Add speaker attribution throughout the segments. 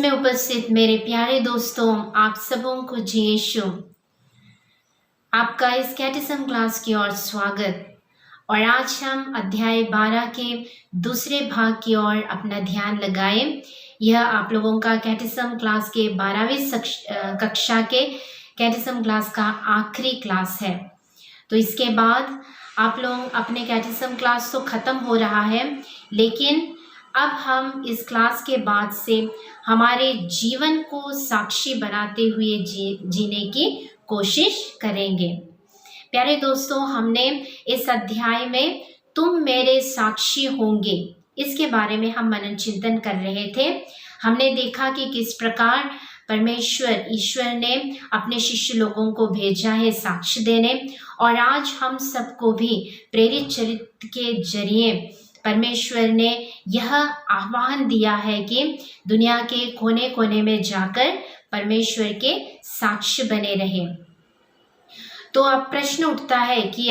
Speaker 1: में उपस्थित मेरे प्यारे दोस्तों, आप सबों को जय यीशु। आपका इस कैटेकिज्म क्लास की ओर स्वागत। और आज हम अध्याय 12 के दूसरे भाग की ओर अपना ध्यान लगाएं। यह आप लोगों का कैटेकिज्म क्लास के 12वीं कक्षा के कैटेकिज्म क्लास का आखिरी क्लास है। तो इसके बाद आप लोग अपने कैटेकिज्म क्लास तो ख़त्म हो रहा है, लेकिन अब हम इस क्लास के बाद से हमारे जीवन को साक्षी बनाते हुए जीने की कोशिश करेंगे। प्यारे दोस्तों, हमने इस अध्याय में तुम मेरे साक्षी होंगे, इसके बारे में हम मनन चिंतन कर रहे थे। हमने देखा कि किस प्रकार परमेश्वर ईश्वर ने अपने शिष्य लोगों को भेजा है साक्ष्य देने, और आज हम सबको भी प्रेरित चरित्र के जरिए परमेश्वर ने यह आह्वान दिया है कि दुनिया के कोने कोने में जाकर परमेश्वर के साक्ष्य बने रहें। तो अब प्रश्न उठता है कि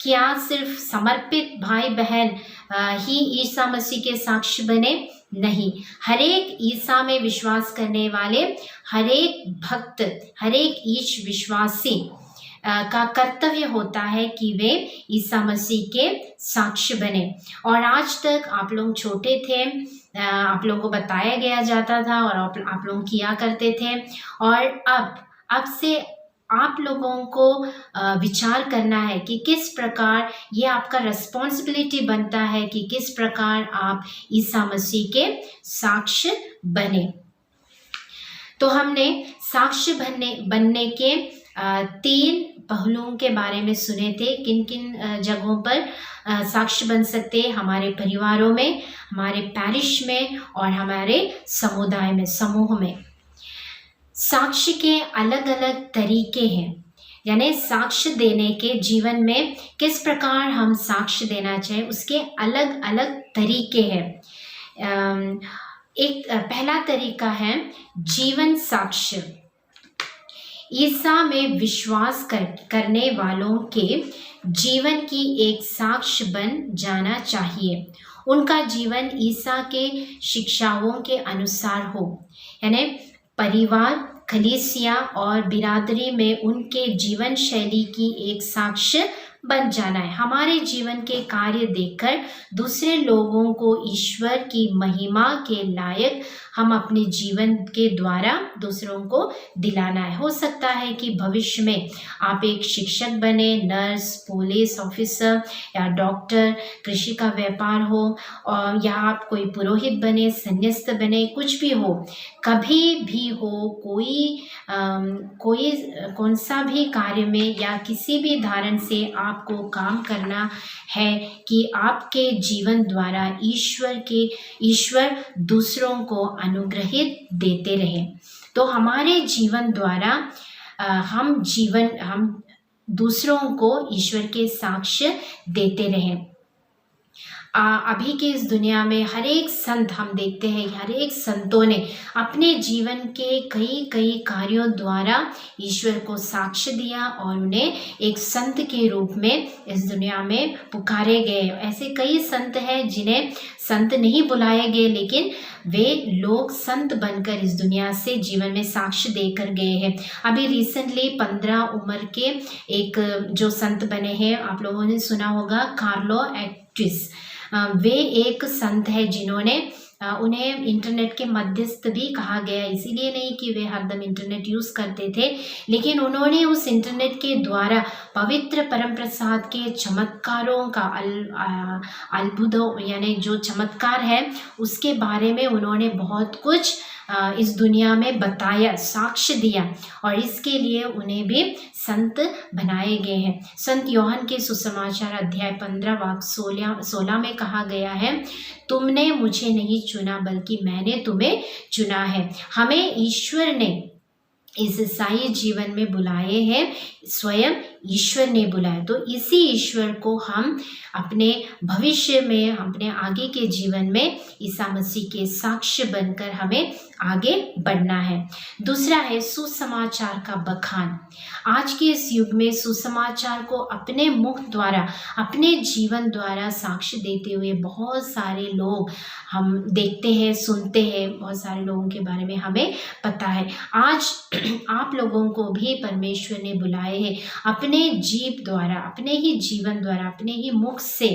Speaker 1: क्या सिर्फ समर्पित भाई बहन ही ईसा मसीह के साक्ष्य बने? नहीं, हरेक ईसा में विश्वास करने वाले हरेक भक्त, हरेक ईश विश्वासी का कर्तव्य होता है कि वे ईसा मसीह के साक्ष्य बने। और आज तक आप लोग छोटे थे, आप लोगों को बताया गया जाता था और आप लोग किया करते थे, और अब से आप लोगों को विचार करना है कि किस प्रकार ये आपका रिस्पॉन्सिबिलिटी बनता है कि किस प्रकार आप ईसा मसीह के साक्ष्य बने। तो हमने साक्ष्य बनने के 3 पहलुओं के बारे में सुने थे। किन किन जगहों पर साक्ष्य बन सकते हैं? हमारे परिवारों में, हमारे पैरिश में और हमारे समुदाय में, समूह में। साक्ष्य के अलग अलग तरीके हैं, यानी साक्ष्य देने के जीवन में किस प्रकार हम साक्ष्य देना चाहिए, उसके अलग अलग तरीके हैं। एक पहला तरीका है जीवन साक्ष्य। ईसा में विश्वास करने वालों के जीवन की एक साक्ष्य बन जाना चाहिए। उनका जीवन ईसा के शिक्षाओं के अनुसार हो, यानी परिवार, कलीसिया और बिरादरी में उनके जीवन शैली की एक साक्ष्य बन जाना है। हमारे जीवन के कार्य देखकर दूसरे लोगों को ईश्वर की महिमा के लायक हम अपने जीवन के द्वारा दूसरों को दिलाना है। हो सकता है कि भविष्य में आप एक शिक्षक बने, नर्स, पुलिस ऑफिसर या डॉक्टर, कृषि का व्यापार हो, और या आप कोई पुरोहित बने, संन्यास्त बने, कुछ भी हो, कभी भी हो, कोई कौन सा भी कार्य में या किसी भी धारण से आपको काम करना है कि आपके जीवन द्वारा ईश्वर दूसरों को अनुग्रहित देते रहें। तो हमारे जीवन द्वारा हम दूसरों को ईश्वर के साक्ष्य देते रहें। अभी के इस दुनिया में हर एक संत, हम देखते हैं कि हर एक संतों ने अपने जीवन के कई कार्यों द्वारा ईश्वर को साक्ष्य दिया और उन्हें एक संत के रूप में इस दुनिया में पुकारे गए। ऐसे कई संत हैं जिन्हें संत नहीं बुलाए गए, लेकिन वे लोग संत बनकर इस दुनिया से जीवन में साक्ष्य देकर गए हैं। अभी रिसेंटली 15 उम्र के एक जो संत बने हैं, आप लोगों ने सुना होगा, कार्लो एक्टिस। वे एक संत है जिन्होंने उन्हें इंटरनेट के मध्यस्थ भी कहा गया, इसीलिए नहीं कि वे हरदम इंटरनेट यूज़ करते थे, लेकिन उन्होंने उस इंटरनेट के द्वारा पवित्र परम प्रसाद के चमत्कारों का अद्भुतों, यानी जो चमत्कार है उसके बारे में उन्होंने बहुत कुछ इस दुनिया में बताया, साक्ष्य दिया, और इसके लिए उन्हें भी संत बनाए गए हैं। संत योहन के सुसमाचार अध्याय 15 वाक्य 16 में कहा गया है, तुमने मुझे नहीं चुना बल्कि मैंने तुम्हें चुना है। हमें ईश्वर ने इस ईसाई जीवन में बुलाए हैं, स्वयं ईश्वर ने बुलाया। तो इसी ईश्वर को हम अपने भविष्य में, अपने आगे के जीवन में ईसा मसीह के साक्ष्य बनकर हमें आगे बढ़ना है। दूसरा है सुसमाचार का बखान। आज के इस युग में सुसमाचार को अपने मुख द्वारा, अपने जीवन द्वारा साक्ष्य देते हुए बहुत सारे लोग हम देखते हैं, सुनते हैं, बहुत सारे लोगों के बारे में हमें पता है। आज आप लोगों को भी परमेश्वर ने बुलाए हैं अपने जीव द्वारा, अपने ही जीवन द्वारा, अपने ही मुख से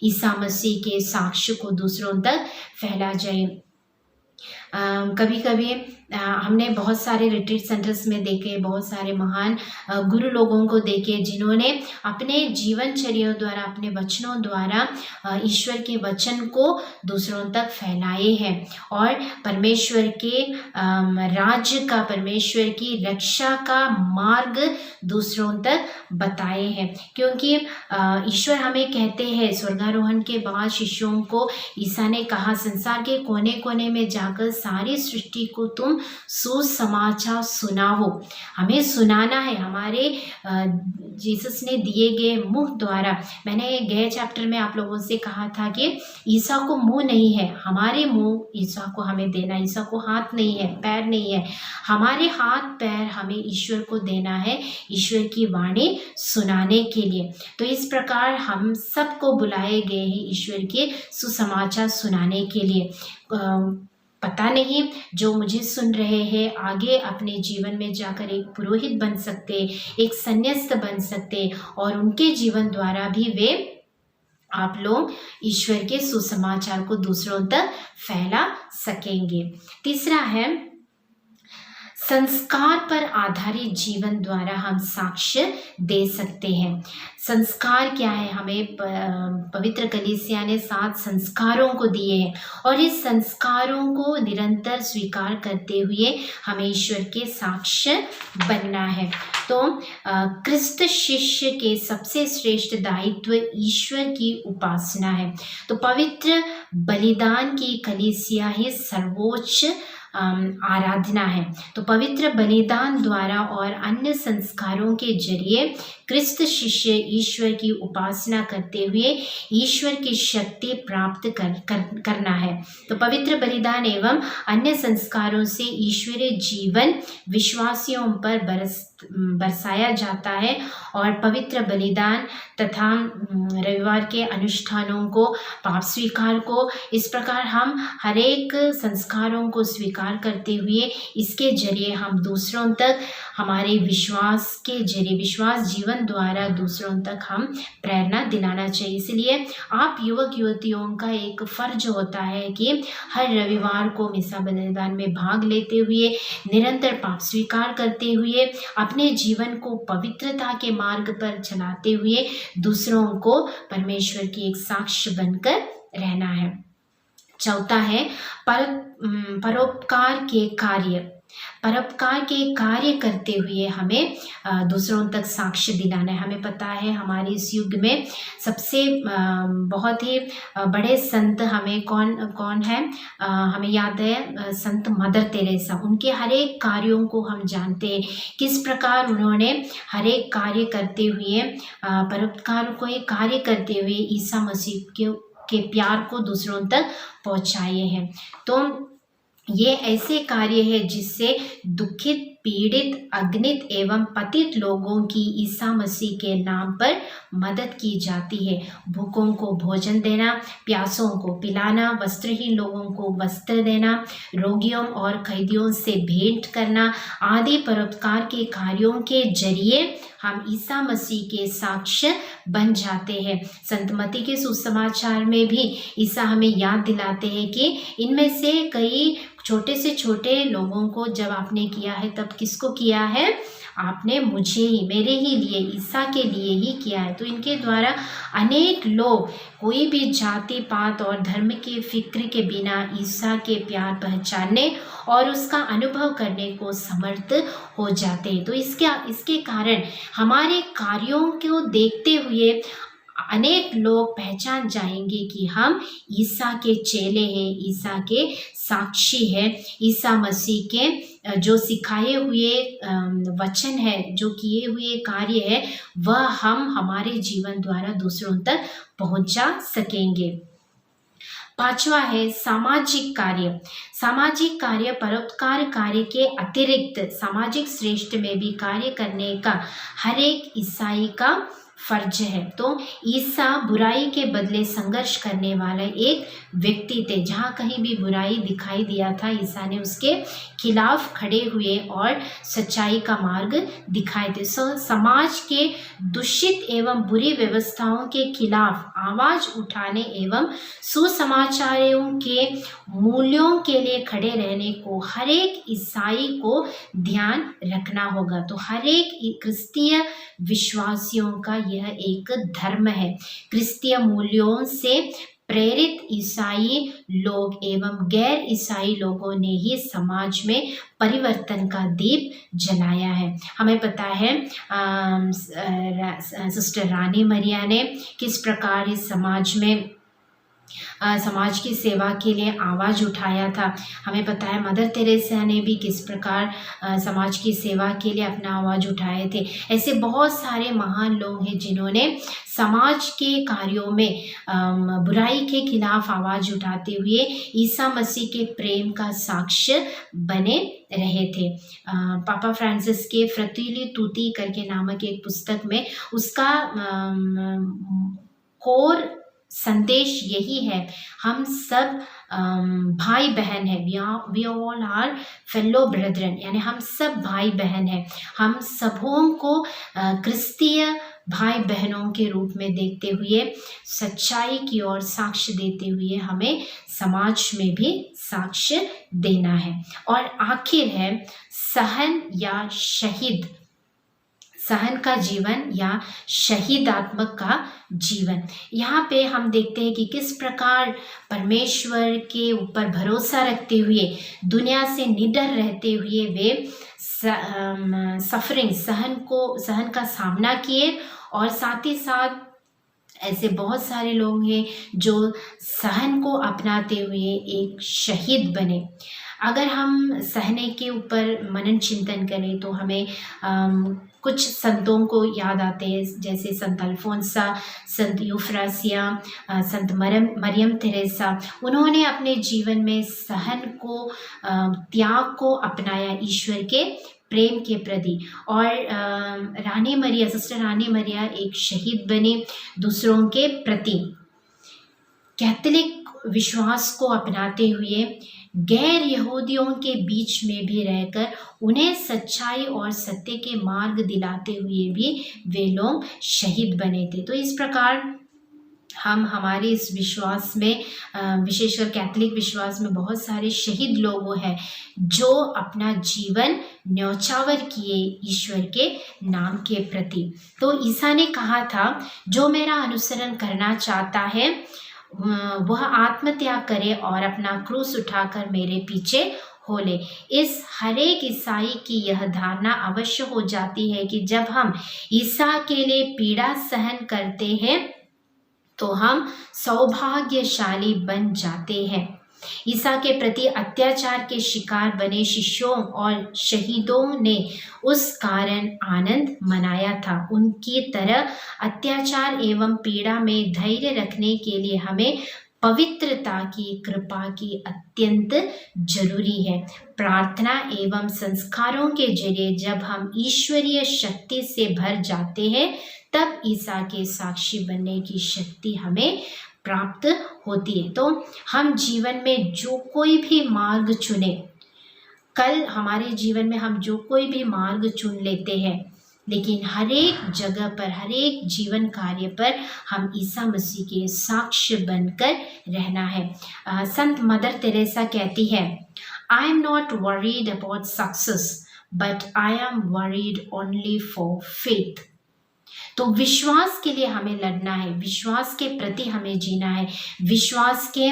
Speaker 1: ईसा मसीह के साक्ष्य को दूसरों तक फैला जाए। कभी कभी हमने बहुत सारे रिट्रीट सेंटर्स में देखे, बहुत सारे महान गुरु लोगों को देखे जिन्होंने अपने जीवनचर्या द्वारा, अपने वचनों द्वारा ईश्वर के वचन को दूसरों तक फैलाए हैं और परमेश्वर के राज्य का, परमेश्वर की रक्षा का मार्ग दूसरों तक बताए हैं। क्योंकि ईश्वर हमें कहते हैं, स्वर्गारोहण के बाद शिष्यों को ईसा ने कहा, संसार के कोने कोने में जाकर सारी सृष्टि को तुम सुसमाचार सुनाओ। हमें सुनाना है, हमारे जीसस ने दिए गए मुंह द्वारा। मैंने गए चैप्टर में आप लोगों से कहा था कि ईसा को मुंह नहीं है, हमारे मुंह ईसा को हमें देना। ईसा को हाथ नहीं है, पैर नहीं है, हमारे हाथ पैर हमें ईश्वर को देना है, ईश्वर की वाणी सुनाने के लिए। तो इस प्रकार हम सबको बुलाए गए हैं ईश्वर के सुसमाचार सुनाने के लिए। पता नहीं जो मुझे सुन रहे हैं आगे अपने जीवन में जाकर एक पुरोहित बन सकते, एक संन्यास्त बन सकते और उनके जीवन द्वारा भी वे, आप लोग ईश्वर के सुसमाचार को दूसरों तक फैला सकेंगे। तीसरा है संस्कार पर आधारित जीवन द्वारा हम साक्ष्य दे सकते हैं। संस्कार क्या है? हमें पवित्र कलीसिया ने 7 संस्कारों को दिए हैं और इस संस्कारों को निरंतर स्वीकार करते हुए हमें ईश्वर के साक्ष्य बनना है। तो क्रिस्त शिष्य के सबसे श्रेष्ठ दायित्व ईश्वर की उपासना है। तो पवित्र बलिदान की कलीसिया ही सर्वोच्च आराधना है। तो पवित्र बलिदान द्वारा और अन्य संस्कारों के जरिए क्रिस्त शिष्य ईश्वर की उपासना करते हुए ईश्वर की शक्ति प्राप्त करना है। तो पवित्र बलिदान एवं अन्य संस्कारों से ईश्वरीय जीवन विश्वासियों पर बरसाया जाता है और पवित्र बलिदान तथा रविवार के अनुष्ठानों को, पाप स्वीकार को, इस प्रकार हम हर एक संस्कारों को स्वीकार करते हुए इसके जरिए हम दूसरों तक हमारे विश्वास के जरिए, विश्वास जीवन द्वारा दूसरों तक हम प्रेरणा दिलाना चाहिए। इसलिए आप युवक युवतियों का एक फर्ज होता है कि हर रविवार को मिसा बलिदान में भाग लेते हुए, निरंतर पाप स्वीकार करते हुए, अपने जीवन को पवित्रता के मार्ग पर चलाते हुए दूसरों को परमेश्वर की एक साक्ष्य बनकर रहना है। चौथा है परोपकार के कार्य। परोपकार के कार्य करते हुए हमें दूसरों तक साक्ष्य दिलाना है। हमें पता है हमारे इस युग में सबसे बहुत ही बड़े संत हमें कौन है? हमें याद है संत मदर तेरेसा। उनके हर एक कार्यों को हम जानते हैं, किस प्रकार उन्होंने हर एक कार्य करते हुए, परोपकार को एक कार्य करते हुए ईसा मसीह के प्यार को दूसरों तक पहुँचाए हैं। तो ये ऐसे कार्य है जिससे दुखित, पीड़ित, अगनित एवं पतित लोगों की ईसा मसीह के नाम पर मदद की जाती है। भूखों को भोजन देना, प्यासों को पिलाना, वस्त्रहीन लोगों को वस्त्र देना, रोगियों और कैदियों से भेंट करना आदि परोपकार के कार्यों के जरिए हम ईसा मसीह के साक्ष्य बन जाते हैं। संत मत्ती के सुसमाचार में भी ईसा हमें याद दिलाते हैं कि इनमें से कई छोटे से छोटे लोगों को जब आपने किया है तब किसको किया है? आपने मुझे ही, मेरे ही लिए, ईसा के लिए ही किया है। तो इनके द्वारा अनेक लोग कोई भी जाति, पात और धर्म के फिक्र के बिना ईसा के प्यार पहचानने और उसका अनुभव करने को समर्थ हो जाते हैं। तो इसके कारण हमारे कार्यों को देखते हुए अनेक लोग पहचान जाएंगे कि हम ईसा के चेले हैं, ईसा के साक्षी हैं, ईसा मसीह के जो सिखाए हुए वचन है, जो किए हुए कार्य है, वह हम हमारे जीवन द्वारा दूसरों तक पहुंचा सकेंगे। पांचवा है सामाजिक कार्य। सामाजिक कार्य परोपकार कार्य के अतिरिक्त सामाजिक श्रेष्ठ में भी कार्य करने का हर एक ईसाई का फर्ज है। तो ईसा बुराई के बदले संघर्ष करने वाला एक व्यक्ति थे। जहाँ कहीं भी बुराई दिखाई दिया था, ईसा ने उसके खिलाफ खड़े हुए और सच्चाई का मार्ग दिखाए थे। समाज के दूषित एवं बुरी व्यवस्थाओं के खिलाफ आवाज उठाने एवं सुसमाचारों के मूल्यों के लिए खड़े रहने को हर एक ईसाई को ध्यान रखना होगा। तो हर एक क्रिस्तीय विश्वासियों का यह एक धर्म है। क्रिस्तीय मूल्यों से प्रेरित ईसाई लोग एवं गैर ईसाई लोगों ने ही समाज में परिवर्तन का दीप जलाया है। हमें पता है सिस्टर रानी मरिया ने किस प्रकार इस समाज की सेवा के लिए आवाज़ उठाया था। हमें पता है मदर तेरेसा ने भी किस प्रकार समाज की सेवा के लिए अपना आवाज़ उठाए थे। ऐसे बहुत सारे महान लोग हैं जिन्होंने समाज के कार्यों में बुराई के खिलाफ आवाज़ उठाते हुए ईसा मसीह के प्रेम का साक्ष्य बने रहे थे। पापा फ्रांसिस के फ्रैटेली तुtti करके नामक एक पुस्तक में उसका कोर संदेश यही है, हम सब भाई बहन है, we all are fellow brethren, यानी हम सब भाई बहन हैं। हम सबों को क्रिस्तीय भाई बहनों के रूप में देखते हुए सच्चाई की ओर साक्ष्य देते हुए हमें समाज में भी साक्ष्य देना है। और आखिर है सहन या शहीद, सहन का जीवन या शहीदात्मक का जीवन। यहाँ पे हम देखते हैं कि किस प्रकार परमेश्वर के ऊपर भरोसा रखते हुए, दुनिया से निडर रहते हुए वे सफरिंग सहन का सामना किए, और साथ ही साथ ऐसे बहुत सारे लोग हैं जो सहन को अपनाते हुए एक शहीद बने। अगर हम सहने के ऊपर मनन चिंतन करें तो हमें कुछ संतों को याद आते हैं, जैसे संत अल्फोंसा, संत यूफ्रासिया, संत मरियम तेरेसा। उन्होंने अपने जीवन में सहन को, त्याग को अपनाया ईश्वर के प्रेम के प्रति। और रानी मरिया, सिस्टर रानी मरिया एक शहीद बने दूसरों के प्रति। कैथोलिक विश्वास को अपनाते हुए गैर यहूदियों के बीच में भी रहकर उन्हें सच्चाई और सत्य के मार्ग दिलाते हुए भी वे लोग शहीद बने थे। तो इस प्रकार हम हमारे इस विश्वास में, विशेषकर कैथोलिक विश्वास में, बहुत सारे शहीद लोग हैं जो अपना जीवन न्यौछावर किए ईश्वर के नाम के प्रति। तो ईसा ने कहा था, जो मेरा अनुसरण करना चाहता है वह आत्मत्याग करे और अपना क्रूस उठाकर मेरे पीछे हो ले। इस हर एक ईसाई की यह धारणा अवश्य हो जाती है कि जब हम ईसा के लिए पीड़ा सहन करते हैं तो हम सौभाग्यशाली बन जाते हैं। ईसा के प्रति अत्याचार के शिकार बने शिष्यों और शहीदों ने उस कारण आनंद मनाया था। उनकी तरह अत्याचार एवं पीड़ा में धैर्य रखने के लिए हमें पवित्रता की कृपा की अत्यंत जरूरी है। प्रार्थना एवं संस्कारों के जरिए जब हम ईश्वरीय शक्ति से भर जाते हैं तब ईसा के साक्षी बनने की शक्ति हमें प्राप्त होती है। तो हम जीवन में जो कोई भी मार्ग चुने, कल हमारे जीवन में हम जो कोई भी मार्ग चुन लेते हैं, लेकिन हर एक जगह पर, हर एक जीवन कार्य पर हम ईसा मसीह के साक्ष्य बनकर रहना है। संत मदर तेरेसा कहती है, I am not worried about success but I am worried only for faith. तो विश्वास के लिए हमें लड़ना है, विश्वास के प्रति हमें जीना है, विश्वास के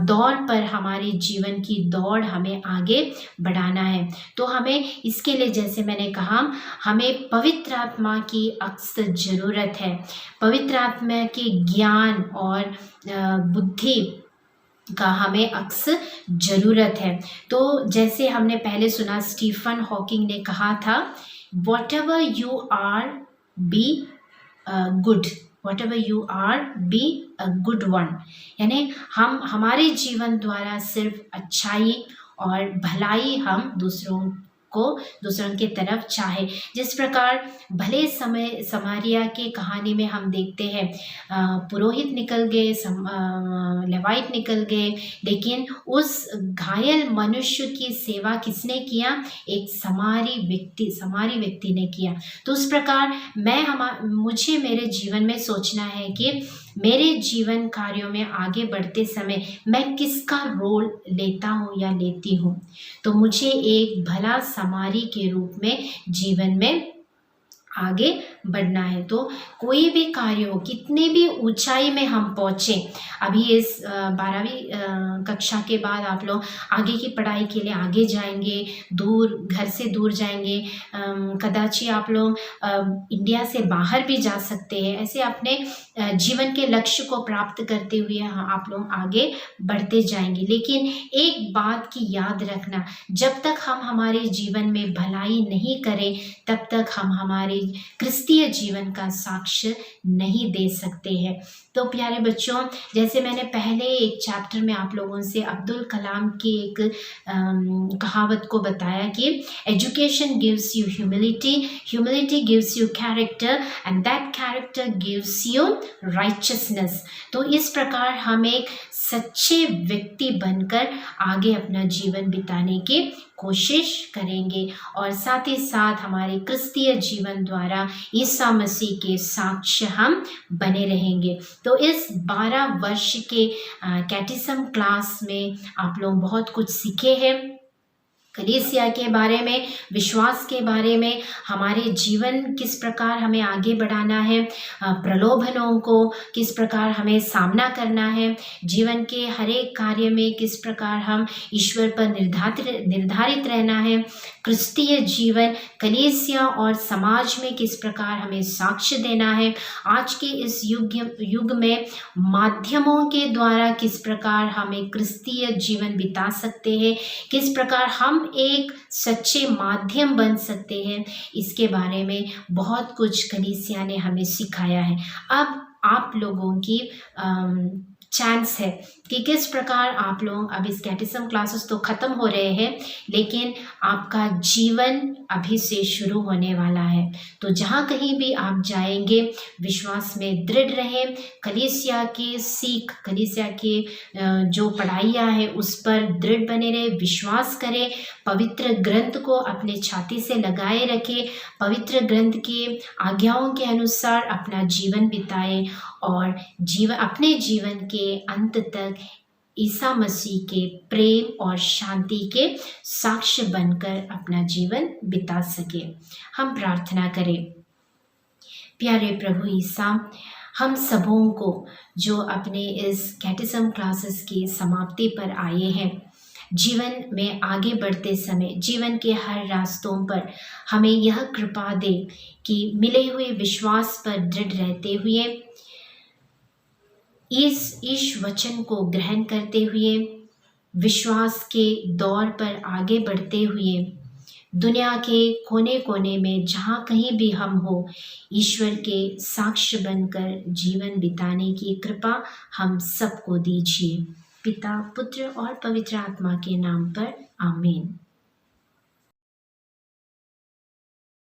Speaker 1: दौर पर हमारे जीवन की दौड़ हमें आगे बढ़ाना है। तो हमें इसके लिए, जैसे मैंने कहा, हमें पवित्र आत्मा की अक्सर ज़रूरत है। पवित्र आत्मा के ज्ञान और बुद्धि का हमें अक्सर ज़रूरत है। तो जैसे हमने पहले सुना, स्टीफन हॉकिंग ने कहा था, whatever you are be good, whatever you are be a good one। यानी हम हमारे जीवन द्वारा सिर्फ अच्छाई और भलाई हम दूसरों की तरफ चाहे। जिस प्रकार भले समय समारिया की कहानी में हम देखते हैं, पुरोहित निकल गए, लेवाइट निकल गए, लेकिन उस घायल मनुष्य की सेवा किसने किया? एक समारी व्यक्ति ने किया। तो उस प्रकार मुझे मेरे जीवन में सोचना है कि मेरे जीवन कार्यों में आगे बढ़ते समय मैं किसका रोल लेता हूँ या लेती हूँ। तो मुझे एक भला समारी के रूप में जीवन में आगे बढ़ना है। तो कोई भी कार्य हो, कितने भी ऊंचाई में हम पहुँचे, अभी इस 12वीं कक्षा के बाद आप लोग आगे की पढ़ाई के लिए आगे जाएंगे, घर से दूर जाएंगे, कदाचित आप लोग इंडिया से बाहर भी जा सकते हैं। ऐसे अपने जीवन के लक्ष्य को प्राप्त करते हुए आप लोग आगे बढ़ते जाएंगे। लेकिन एक बात की याद रखना, जब तक हम हमारे जीवन में भलाई नहीं करें, तब तक हम हमारे क्रिस्तीय जीवन का साक्ष्य नहीं दे सकते हैं। तो प्यारे बच्चों, जैसे मैंने पहले एक चैप्टर में आप लोगों से अब्दुल कलाम की एक कहावत को बताया कि education gives you humility, humility gives you character, and that character gives you righteousness. तो इस प्रकार हम एक सच्चे व्यक्ति बनकर आगे अपना जीवन बिताने की कोशिश करेंगे और साथ ही साथ हमारे क्रिस्तीय जीवन द्वारा ईसा मसीह के साक्ष्य हम बने रहेंगे। तो इस 12 वर्ष के कैटिज्म क्लास में आप लोग बहुत कुछ सीखे हैं, कलीसिया के बारे में, विश्वास के बारे में, हमारे जीवन किस प्रकार हमें आगे बढ़ाना है, प्रलोभनों को किस प्रकार हमें सामना करना है, जीवन के हर एक कार्य में किस प्रकार हम ईश्वर पर निर्धारित रहना है, क्रिस्तीय जीवन, कलीसिया और समाज में किस प्रकार हमें साक्ष्य देना है, आज के इस युग में माध्यमों के द्वारा किस प्रकार हमें क्रिस्तीय जीवन बिता सकते हैं, किस प्रकार हम एक सच्चे माध्यम बन सकते हैं, इसके बारे में बहुत कुछ कलीसिया ने हमें सिखाया है। अब आप लोगों की चांस है कि किस प्रकार आप लोग, अब इस कैटिज्म क्लासेस तो ख़त्म हो रहे हैं, लेकिन आपका जीवन अभी से शुरू होने वाला है। तो जहाँ कहीं भी आप जाएंगे, विश्वास में दृढ़ रहें, कलीसिया की सीख, कलीसिया की जो पढ़ाइयाँ हैं उस पर दृढ़ बने रहे, विश्वास करें, पवित्र ग्रंथ को अपने छाती से लगाए रखें, पवित्र ग्रंथ की आज्ञाओं के अनुसार अपना जीवन बिताएं और अपने जीवन के अंत तक ईसा मसीह के प्रेम और शांति के साक्ष्य बनकर अपना जीवन बिता सके। हम प्रार्थना करें। प्यारे प्रभु ईसा, हम सबों को जो अपने इस कैटिज्म क्लासेस की समाप्ति पर आए हैं, जीवन में आगे बढ़ते समय जीवन के हर रास्तों पर हमें यह कृपा दे कि मिले हुए विश्वास पर दृढ़ रहते हुए, इस वचन को ग्रहण करते हुए, विश्वास के दौर पर आगे बढ़ते हुए, दुनिया के कोने कोने में जहाँ कहीं भी हम हो, ईश्वर के साक्ष्य बनकर जीवन बिताने की कृपा हम सबको दीजिए। पिता, पुत्र और पवित्र आत्मा के नाम पर आमीन।